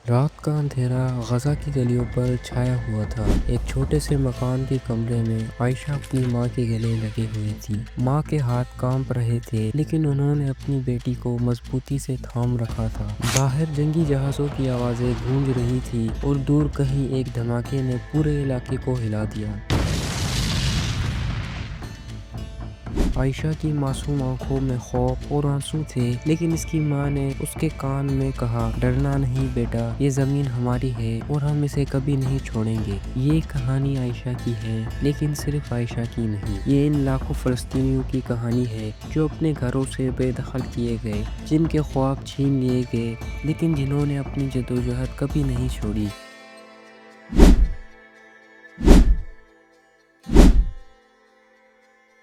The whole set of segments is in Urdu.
رات کا اندھیرا غزہ کی گلیوں پر چھایا ہوا تھا۔ ایک چھوٹے سے مکان کے کمرے میں عائشہ اپنی ماں کے گلے لگے ہوئی تھی۔ ماں کے ہاتھ کانپ رہے تھے، لیکن انہوں نے اپنی بیٹی کو مضبوطی سے تھام رکھا تھا۔ باہر جنگی جہازوں کی آوازیں گونج رہی تھی اور دور کہیں ایک دھماکے نے پورے علاقے کو ہلا دیا۔ عائشہ کی معصوم آنکھوں میں خوف اور آنسو تھے، لیکن اس کی ماں نے اس کے کان میں کہا، ڈرنا نہیں بیٹا، یہ زمین ہماری ہے اور ہم اسے کبھی نہیں چھوڑیں گے۔ یہ کہانی عائشہ کی ہے، لیکن صرف عائشہ کی نہیں، یہ ان لاکھوں فلسطینیوں کی کہانی ہے جو اپنے گھروں سے بے دخل کیے گئے، جن کے خواب چھین لیے گئے، لیکن جنہوں نے اپنی جدوجہد کبھی نہیں چھوڑی۔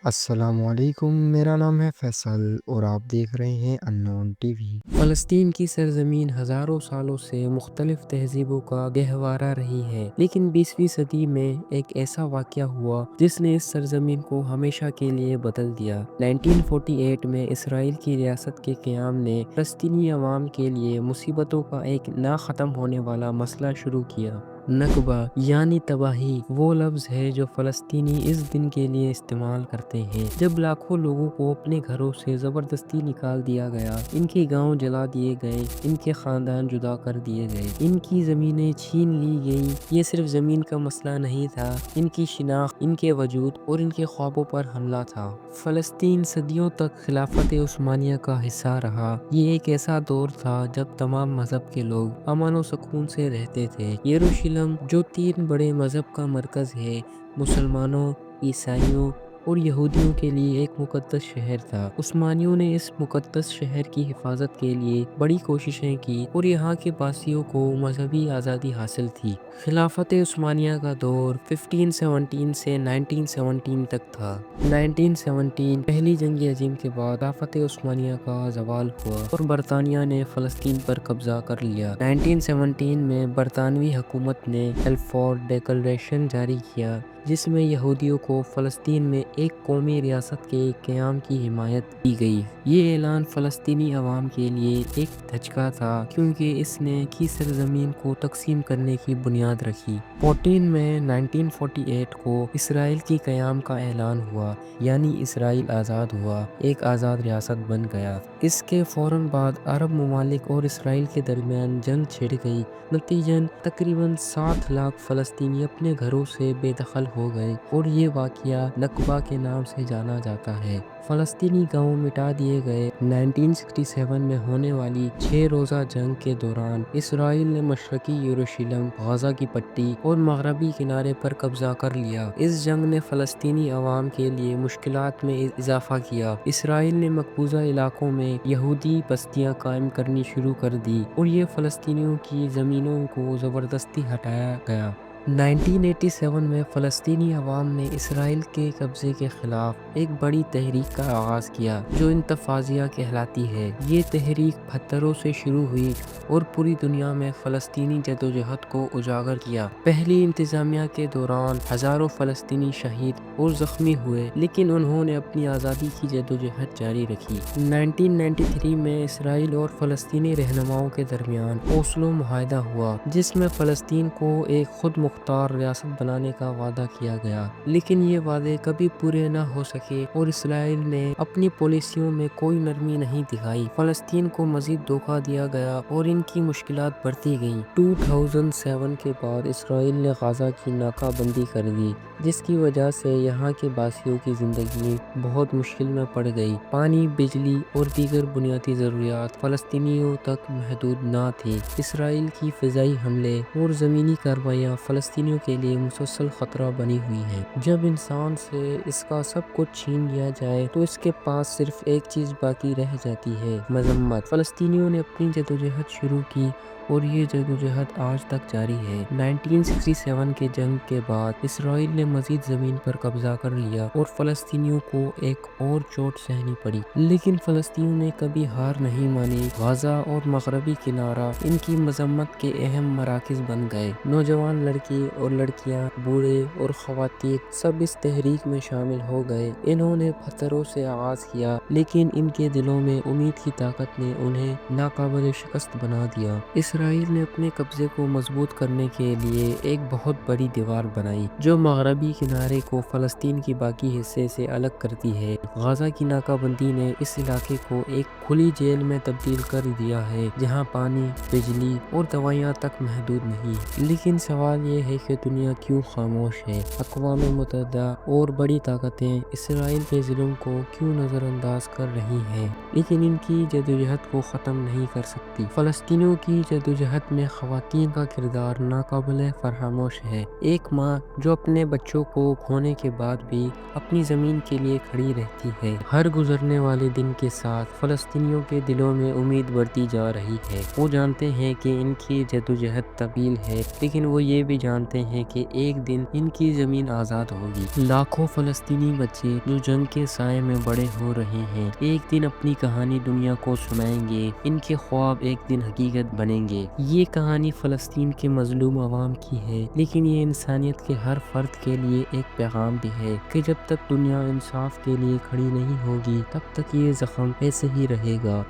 السلام علیکم، میرا نام ہے فیصل اور آپ دیکھ رہے ہیں انون ٹی وی۔ فلسطین کی سرزمین ہزاروں سالوں سے مختلف تہذیبوں کا گہوارہ رہی ہے، لیکن 20ویں صدی میں ایک ایسا واقعہ ہوا جس نے اس سرزمین کو ہمیشہ کے لیے بدل دیا۔ 1948 میں اسرائیل کی ریاست کے قیام نے فلسطینی عوام کے لیے مصیبتوں کا ایک نہ ختم ہونے والا مسئلہ شروع کیا۔ نکبہ یعنی تباہی وہ لفظ ہے جو فلسطینی اس دن کے لیے استعمال کرتے ہیں جب لاکھوں لوگوں کو اپنے گھروں سے زبردستی نکال دیا گیا، ان کے گاؤں جلا دیے گئے، ان کے خاندان جدا کر دیے گئے، ان کی زمینیں چھین لی گئیں۔ یہ صرف زمین کا مسئلہ نہیں تھا، ان کی شناخت، ان کے وجود اور ان کے خوابوں پر حملہ تھا۔ فلسطین صدیوں تک خلافت عثمانیہ کا حصہ رہا۔ یہ ایک ایسا دور تھا جب تمام مذہب کے لوگ امن و سکون سے رہتے تھے۔ یروشلم جو 3 بڑے مذہب کا مرکز ہے، مسلمانوں، عیسائیوں اور یہودیوں کے لیے ایک مقدس شہر تھا۔ عثمانیوں نے اس مقدس شہر کی حفاظت کے لیے بڑی کوششیں کی اور یہاں کے باسیوں کو مذہبی آزادی حاصل تھی۔ خلافت عثمانیہ کا دور 1517 سے 1917 تک تھا۔ 1917 پہلی جنگ عظیم کے بعد خلافت عثمانیہ کا زوال ہوا اور برطانیہ نے فلسطین پر قبضہ کر لیا۔ 1917 میں برطانوی حکومت نے بلفور ڈکلریشن جاری کیا، جس میں یہودیوں کو فلسطین میں ایک قومی ریاست کے قیام کی حمایت کی گئی۔ یہ اعلان فلسطینی عوام کے لیے ایک دھچکا تھا، کیونکہ اس نے کی سرزمین کو تقسیم کرنے کی بنیاد رکھی۔ 14 مئی 1948 کو اسرائیل کی قیام کا اعلان ہوا، یعنی اسرائیل آزاد ہوا، ایک آزاد ریاست بن گیا۔ اس کے فوراً بعد عرب ممالک اور اسرائیل کے درمیان جنگ چھڑ گئی۔ نتیجتاً تقریباً 7 لاکھ فلسطینی اپنے گھروں سے بے دخل ہو گئے اور یہ واقعہ نکبہ کے نام سے جانا جاتا ہے۔ فلسطینی گاؤں مٹا دیے گئے۔ 1967 میں ہونے والی 6 روزہ جنگ کے دوران اسرائیل نے مشرقی یروشلم، غزہ کی پٹی اور مغربی کنارے پر قبضہ کر لیا۔ اس جنگ نے فلسطینی عوام کے لیے مشکلات میں اضافہ کیا۔ اسرائیل نے مقبوضہ علاقوں میں یہودی بستیاں قائم کرنی شروع کر دی اور یہ فلسطینیوں کی زمینوں کو زبردستی ہٹایا گیا۔ 1987 میں فلسطینی عوام نے اسرائیل کے قبضے کے خلاف ایک بڑی تحریک کا آغاز کیا جو انتفاضہ کہلاتی ہے۔ یہ تحریک پتھروں سے شروع ہوئی اور پوری دنیا میں فلسطینی جدوجہد کو اجاگر کیا۔ پہلی انتفاضہ کے دوران ہزاروں فلسطینی شہید اور زخمی ہوئے، لیکن انہوں نے اپنی آزادی کی جدوجہد جاری رکھی۔ 1993 میں اسرائیل اور فلسطینی رہنماؤں کے درمیان اوسلو معاہدہ ہوا، جس میں فلسطین کو ایک خود مختار ریاست بنانے کا وعدہ کیا گیا، لیکن یہ وعدے کبھی پورے نہ ہو سکے اور اسرائیل نے اپنی پالیسیوں میں کوئی نرمی نہیں دکھائی۔ فلسطین کو مزید دھوکہ دیا گیا اور ان کی مشکلات بڑھتی گئیں۔ 2007 کے بعد اسرائیل نے غزہ کی ناکہ بندی کر دی، جس کی وجہ سے یہاں کے باسیوں کی زندگی بہت مشکل میں پڑ گئی۔ پانی، بجلی اور دیگر بنیادی ضروریات فلسطینیوں تک محدود نہ تھیں۔ اسرائیل کی فضائی حملے اور زمینی کارروائیاں فلسطینیوں کے لیے مسلسل خطرہ بنی ہوئی ہیں۔ جب انسان سے اس کا سب کچھ چھین لیا جائے تو اس کے پاس صرف ایک چیز باقی رہ جاتی ہے: مذمت۔ فلسطینیوں نے اپنی جدوجہد شروع کی اور یہ جدوجہد آج تک جاری ہے۔ 1967 کے جنگ کے بعد اسرائیل نے مزید زمین پر قبضہ کر لیا اور فلسطینیوں کو ایک اور چوٹ سہنی پڑی، لیکن فلسطینیوں نے کبھی ہار نہیں مانی۔ غزہ اور مغربی کنارہ ان کی مذمت کے اہم مراکز بن گئے۔ نوجوان لڑکے اور لڑکیاں، بوڑھے اور خواتین سب اس تحریک میں شامل ہو گئے۔ انہوں نے پتھروں سے آغاز کیا، لیکن ان کے دلوں میں امید کی طاقت نے انہیں ناقابل شکست بنا دیا۔ اس اسرائیل نے اپنے قبضے کو مضبوط کرنے کے لیے ایک بہت بڑی دیوار بنائی جو مغربی کنارے کو فلسطین کی باقی حصے سے الگ کرتی ہے۔ غزہ کی ناکہ بندی نے اس علاقے کو ایک کھلی جیل میں تبدیل کر دیا ہے جہاں پانی، بجلی اور دوائیاں تک محدود نہیں۔ لیکن سوال یہ ہے کہ دنیا کیوں خاموش ہے؟ اقوام متحدہ اور بڑی طاقتیں اسرائیل کے ظلم کو کیوں نظر انداز کر رہی ہیں، لیکن ان کی جدوجہد کو ختم نہیں کر سکتی۔ فلسطینیوں کی جدوجہد میں خواتین کا کردار ناقابل فراموش ہے۔ ایک ماں جو اپنے بچوں کو کھونے کے بعد بھی اپنی زمین کے لیے کھڑی رہتی ہے۔ ہر گزرنے والے دن کے ساتھ فلسطینیوں کے دلوں میں امید بڑھتی جا رہی ہے۔ وہ جانتے ہیں کہ ان کی جدوجہد طویل ہے، لیکن وہ یہ بھی جانتے ہیں کہ ایک دن ان کی زمین آزاد ہوگی۔ لاکھوں فلسطینی بچے جو جنگ کے سائے میں بڑے ہو رہے ہیں ایک دن اپنی کہانی دنیا کو سنائیں گے۔ ان کے خواب ایک دن حقیقت بنیں گے۔ یہ کہانی فلسطین کے مظلوم عوام کی ہے، لیکن یہ انسانیت کے ہر فرد کے لیے ایک پیغام بھی ہے کہ جب تک دنیا انصاف کے لیے کھڑی نہیں ہوگی تب تک یہ زخم ایسے ہی رہے گا۔